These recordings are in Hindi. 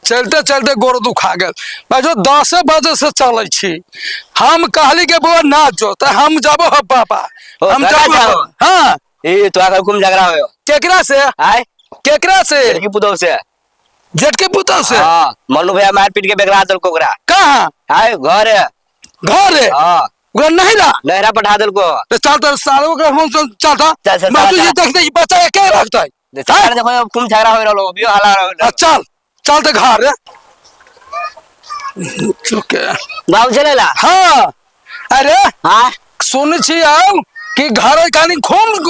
चलते चलते गोड़ दुखा गल जो 10 बजे से चल हम कहली के बुआ ना जो तो हम जाबो हो पापा हम जाबो। हाँ ये तो आकर घूम झगड़ा हो केकरा से आय केकरा से की पुतौ से जेठ के पुतौ से। हां मनु भैया मार पीट के बेगरा दल को ओकरा कहां आय घर है। हां घर नहिरा नहिरा पठा दल को तो चल तो सालों का हम चलता मैं तुझे देखते ही बच्चा के रखता है सारे देखो घूम झगड़ा हो रहलो बियो हला रहलो चल चल तो घर चुके बाबू चलेला। हाँ अरे हां सुन छी आओ कि घर कानी खूब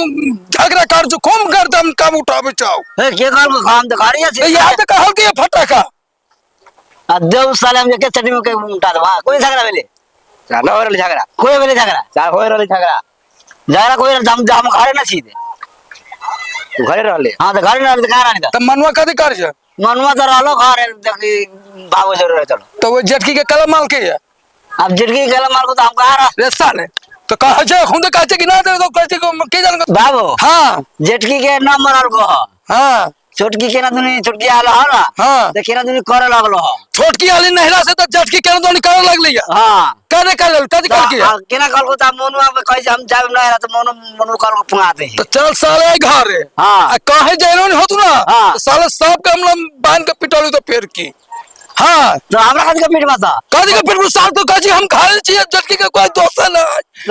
झगड़ा कर जो खूब कर दम काम उठावे चाओ ए के काल को काम तो करिया छे यार तो कहल के फटाका अदब साले हम के चटनी में के उल्टा दवा कोई झगड़ा भेले ना हो रहले झगड़ा कोई भेले झगड़ा सा हो रहले झगड़ा कोई दम दम घरे ना सीधे घरे रहले। हां तो घरे रहले कहां रानी त मनवा कदी कर छ मनवा तो रहलो घरे देखी बाबू जरूर चलो तो वो जेठकी के कलम माल के है अब जेठकी के कलम माल को तो हम कहां रह रे साले तो कह छ खुद कह छ कि ना तो कहते को के जान बाबू। हां जेठकी के नाम मरल को हां छोटकी के ना दुनी छोटकी आला ह ना। हां तो केना दुनी करे लागलो ह छोटकी वाली नहरा से तो जेठकी के दुनी करे लगली है। हां करे कर कदी कर के केना कल को त मनु अब कह हम जाब नहरा तो मनु कल को पुंगा दे तो चल साले घर है। हां कहे जैनो होत ना हाँ। तो साले सब के हम बांध के पिटोली तो फेर की। हाँ तो हमरा कदी के पीठ माता कदी के फिर साल तो कजी हम खाए छी जेठकी के कोई दोस्त ना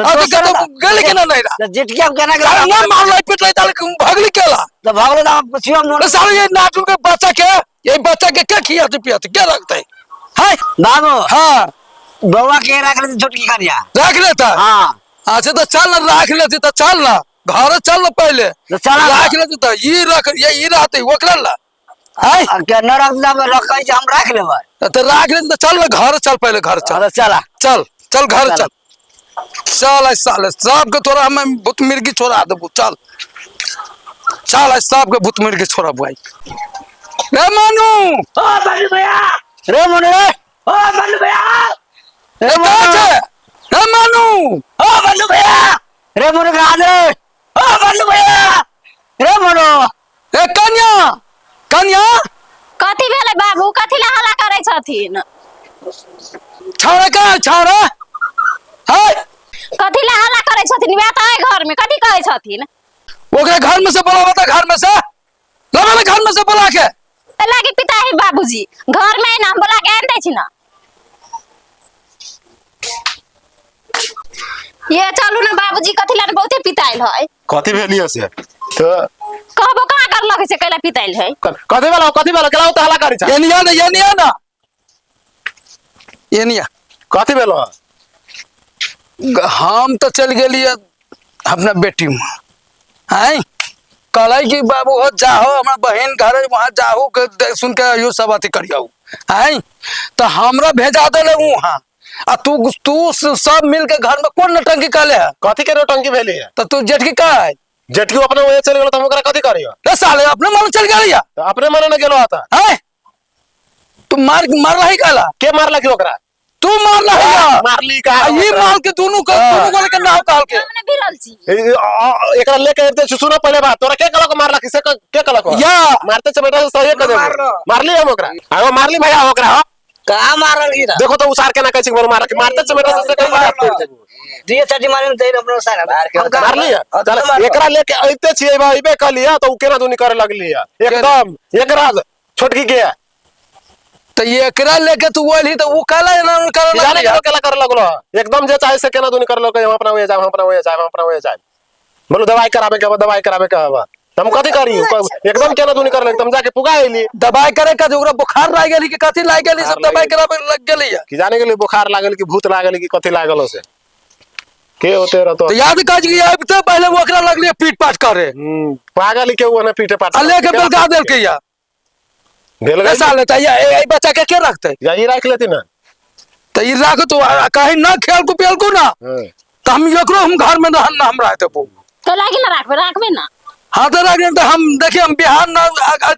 अब के तो गले के ना नहीं रहा तो जेठकी हम केना अरे ना मार लाई पिट लाई ताले भागली केला तो भागले तो हम पूछियो हम तो साले ये नाटू के बच्चा के ये बच्चा के क्या खियाते पियाते क्या लगता है। हाय बाबू। हाँ बउआ के रख ले छोटकी करिया रख लेता। हां अच्छा तो चल ना रख लेती तो चल ना घर चल ना पहले तो चल रख लेती तो ये रख ये रहते ओकरा ला। हाय क्या न रख दब रखै हम रख लेबै तो रख ले तो चल ना घर चल पहले घर चल चला चल चल घर चल चल साले सब के तोरा हम भूत मिर्गी छोड़ा देबू चल चल सब के भूत मिर्गी छोड़ा भाई। रे मनु ओ बल्लू भैया रे मनु रे ओ बल्लू भैया रे मनु रे मनु ओ बल्लू भैया रे मनु कहां रे ओ बल्लू भैया रे मनु ए कन्या कन्या कथी भेले बाबू कथी ला हल्ला करे छथिन छाड़ा का छाड़ा हाय कथी ला हल्ला करे छथिन बे त घर में कथी कहे छथिन ओकरा घर में से बोला बता घर में से लावे घर में से बोला के त लागे पिताही बाबूजी घर में ना बोला के आन दै छी ना ये चलू ना बाबूजी कथी ला बहुते पिताइल है कथी भेलियो से तो कहबो कहां कर लगे से कैला पिताइल है कथी भेलो केला तो हला करी छ ये निया ना ये निया कथी भेलो हम तो चल गेली अपना बेटी में हैं कहले कि बाबू हो जाओ हमारा बहन घर वहां जाओ के सुन के यो सब अथी करियो हैं तो हमरा भेजा देले वहां आ तू सब मिल के घर में कौन नटंकी काले है कथी के नटंकी भेली है तो तू जेठकी का है जेठकी अपने वहे चल गेलो त हम ओकरा कथी करियो रे साले अपने मन चल गेलिया तो अपने मन न गेलो आता हैं तू मार रही काला के मारला की ओकरा तू मार रही मारली का ये मार के दोनों गोले के नाव काल के हमने भिरल छी एकरा लेके दे सुनो पहले बात तोरा के कलक मारला किसे के कलक या मारते छ बेटा सही कर दे मारली हम ओकरा आगो मारली भैया ओकरा कहां मारल गिरा देखो तो उसार के ना कहै छी मारते छ बेटा से के बात कर दे दिए चटी मारे ते अपनो सारा मार लिया चल एकरा लेके आइते छिए भाईबे कर लिया तो केना दुनी करे लगली है एकदम एकरा छोटकी के तो ये एकरा लेके तू बोली तो वो काला ना करे जाने के केला करे लगलो एकदम जे चाहे से केना दुनी करे लगे हम अपना होए जाए हम अपना होए जाए बोलो दवाई करावे के हवा हम कथी करी एकदम केना दुनी करे लगे तुम जाके पुगाइली दवाई करे का ओकरा बुखार लाग गेली कि कथी लाग गेली सब दवाई करावे लग गेली है कि जाने के लिए बुखार लागल कि भूत लागल कि कथी लागल से के होते रहतो तो याद कर कि अब तो पहले वो ओकरा लगली पीट पाट करे पागल के वो ना पीटे पाट लेके बेलगा देल के या भेल गई ऐसा लेता ये बच्चा के रखते यही रख लेती ना तो ये राख तो कहीं ना खेल को पेल को ना तो हम एकरो हम घर में रहन ना हम रहते पो तो लागी ना राखबे ना हां तो राख तो हम देखिए हम बिहान ना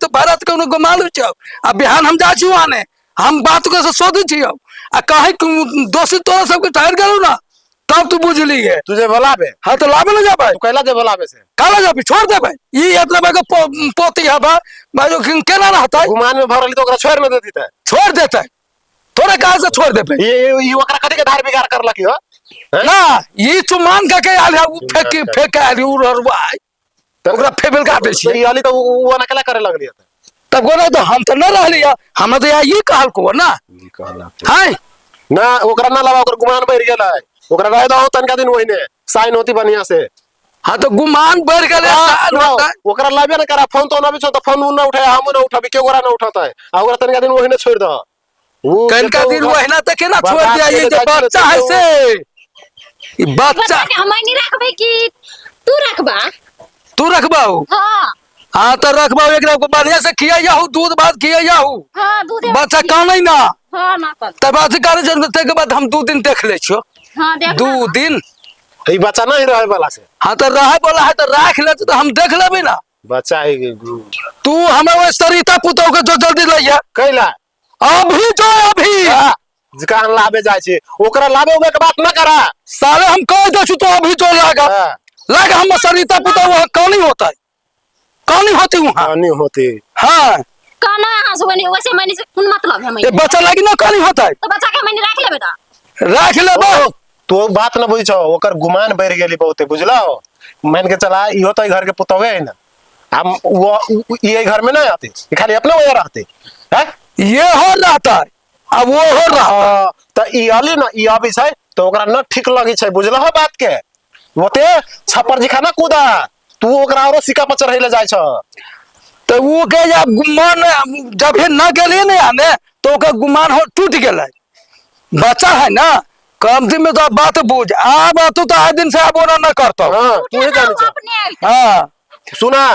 तो भारत के उनको मालूम छ अब बिहान हम जा छु आने हम बात को से सोधी छियो आ कहीं दोषी तोरा सब के ठहर गेलो ना तब तू बुझली है। तुझे बोलाबे हाँ तो लाबे ना जा भाई, तू कैला जे बोलाबे से काला जा भी छोड़ दे भाई। ये इतना बड़ा पोती है भाई जो केना रहता है, गुमान में भरली तो ओकरा छोड़ न देती थे। छोड़ देता है। थोड़े कहा से छोड़ दे भाई। ये ओकरा कथी के धार बिगाड़ कर लकी हो हैं? ना ये चुमान का के आल है, वो फेंक के आल उड़वाई ओकरा फेबल का बेची। तो ये वाली तो वो ना कला करे लगली है। तब बोला तो हम तो न रह लिया, हम तो यहाँ ये कहल को ना हाय ना ओकरा ना लवा, ओकर गुमान बढ़ गेल है। ओकरा रह दो तनका दिन वही ने साइन होती बढ़िया से। हाँ तो गुमान बढ़ गए। ओकरा लाबे ना करा, फोन तो ना भी तो फोन ना उठाए, हम ना उठाबी, के ओकरा ना उठाता है। आ ओकरा तनका दिन वही ने छोड़ दो। कनका दिन वही ना तक ना छोड़ दिया। ये जो बच्चा है से, ये बच्चा हम नहीं रखबे कि तू रखबा। तू रखबाऊ। हाँ हाँ तो रखबाऊ, एक को बढ़िया से खिया जाऊ, दूध भात खिया जाऊ, हाँ दूध बच्चा कान ना। हाँ ना कर। तब बात करे जरूरत के बाद हम 2 दिन देख ले छो। हाँ देख 2 दिन। ई बच्चा नहीं रहे वाला से। हाँ तो रहे बोला है तो राख ले, तो हम देख लेबे ना। बच्चा है तू हमें वो सरिता पुतौ के जो जल्दी लइया कैला अभी जो अभी जिकान लाबे जाय छै, ओकरा लाबे उबे के बात ना करा। साले हम कह दे तो अभी जो लागा हाँ। लागा हम सरिता पुतौ वहाँ कहानी होता है, कहानी होती वहाँ। कहानी होती। हाँ काना हंसबनी वैसे मैंने से कौन मतलब है ये मैंने। बच्चा लागी ना कहानी होता है, तो बच्चा के मैंने रख ले बेटा। राख ले बा। तो बात ना बुझ ओकर गुमान बढ़ गेली बहुते बुझला। मान के चला इहो तो घर के पुतवे है ना, हम वो ये घर में ना आते, ये खाली अपने वजह रहते हैं। ये हो रहता है अब वो हो रहा तो ई आली ना ई आबी छै तो ओकरा न ठीक लगी छै बुझला हो बात के। ओते छप्पर जी खाना कूदा तू ओकरा औरो सिक्का पर चढ़ै ले जाय छ। तो वो के जब गुमान जब हे न गेले ने आने तो ओकर गुमान हो टूट गेले। बच्चा है ना, कम दिन में तो बात बुझ आ बात तो आज दिन से अब ओना न करतो। हां तू ही जान छ। अपने हाँ सुना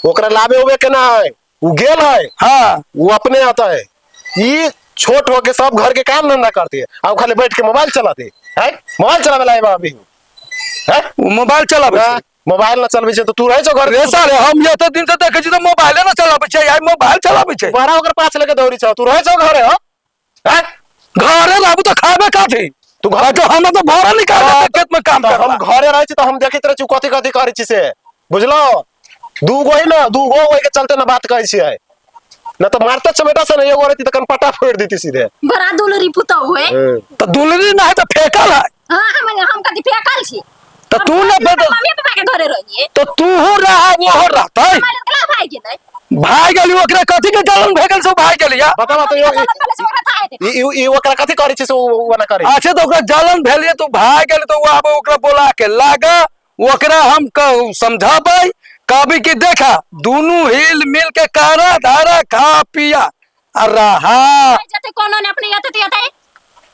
ओकरा लाबे होबे के ना है, वो गेल है, हाँ वो अपने आता है। ये छोट होके सब घर के काम धंधा करती है, अब खाली बैठ के मोबाइल चलाती है। मोबाइल चलावे ला अभी है, वो मोबाइल चलाबे छै। मोबाइल ना चलबे छै तो तू रह छ घर रे साले हम ये तो दिन से देखे छी तो मोबाइल ना चलाबे छै, आई मोबाइल चलाबे छै। बड़ा ओकर पास लेके दौड़ी छ, तू रह छ घरे हो हैं। घरे लाबू तो खाबे काठी तू घर तो हम तो भोरा निकाल खेत में काम तो कर। हम घरे रह छी तो हम देखैत रह छी कथि कथि करै छी से बुझलो। दूगो ही ना, दूगो ओइ के चलते ना बात कहै छी है, ना तो मारते चमेटा से नहीं एगो रहती तो कन पटा फोड़ देती सीधे। बड़ा दुलरी पुतो हुए। तो दुलरी ना है तो फेंकल है। हाँ हम कदी फेंकल छी। तो तू ना बेटा मम्मी पापा के घरे रहिए। तो तू हो रहा वो हो रहता है। हमारे कला भाई के नहीं। भाई गेली ओकरा कथि के जलन भेगल से भाई गेलिया। बतावा तो ई ओकरा कथि करै छी से वो ना करै। अच्छा तो ओकरा जलन भेलिए तो भाई गेली तो वो अब ओकरा बोला के लागा ओकरा हम समझाबै कभी कि देखा दोनों हिल मिल के कारा धारा खा पिया और रहा। जते कोनो ने अपने याते याते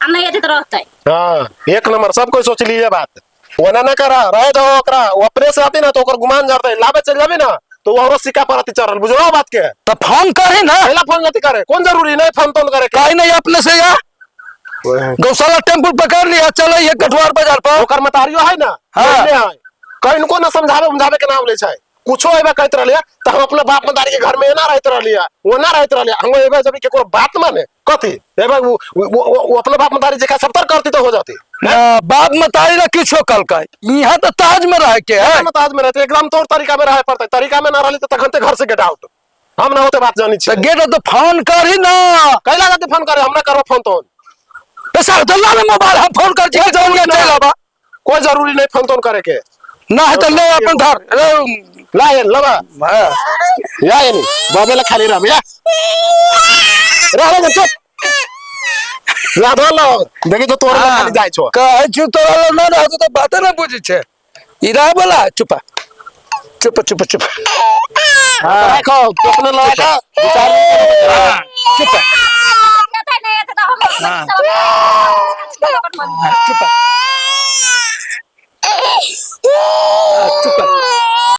हम नहीं याते तो रहता है। हां एक नंबर सब कोई सोच लिए बात वना ना करा रह दो ओकरा। वो अपने से आती ना तो ओकर गुमान जरते लाबे चल जाबे ना तो वो औरो सिक्का पर आती चढ़ल बुझलो बात के। तो फोन करे ना, पहला फोन जति करे कौन जरूरी नहीं फोन तोन करे काहे नहीं अपने से या गौशाला टेम्पल पकड़ लिया चले ये कठवार बाजार पर। ओकर मतारियो है ना हाँ। है कहीं को ना समझावे के नाम ले छै कुछो एबे कहत रहलिया तो हम अपने बाप मतारी के घर में ना रहत रहलिया, वो ना रहत रहलिया। हम एबे जब केकरो बात माने कथि एबे वो अपने बाप मतारी जेका सत्तर करती तो हो जाती। बाप मतारी ना किछो कल का यहाँ तो ताज में रह के है। मताज में रहते एकदम तौर तरीका में रहे पड़ते, तरीका में ना रहली तो तखनते घर से गेट आउट। हम ना होते बात जानी छी तो गेट तो फोन करी ना। कैला जाते फोन करे हम ना करो फोन तोन। पैसा तो ला मोबाइल हम फोन कर जी जरूरी चल आबा। कोई जरूरी नहीं फोन तोन करे के ना है तो ले अपन घर लाए लबा या नहीं बाबे ला खाली रह या रह चुप लाभा लो देखि तो तोर खाली जाय छो कहे छु तोरा लो ना रहतो तो बात ना बुझी छे। इरा बोला चुप चुप चुप चुप। हां रखो अपने लगा विचार चुप याते नहीं याते तो हम चुप चुप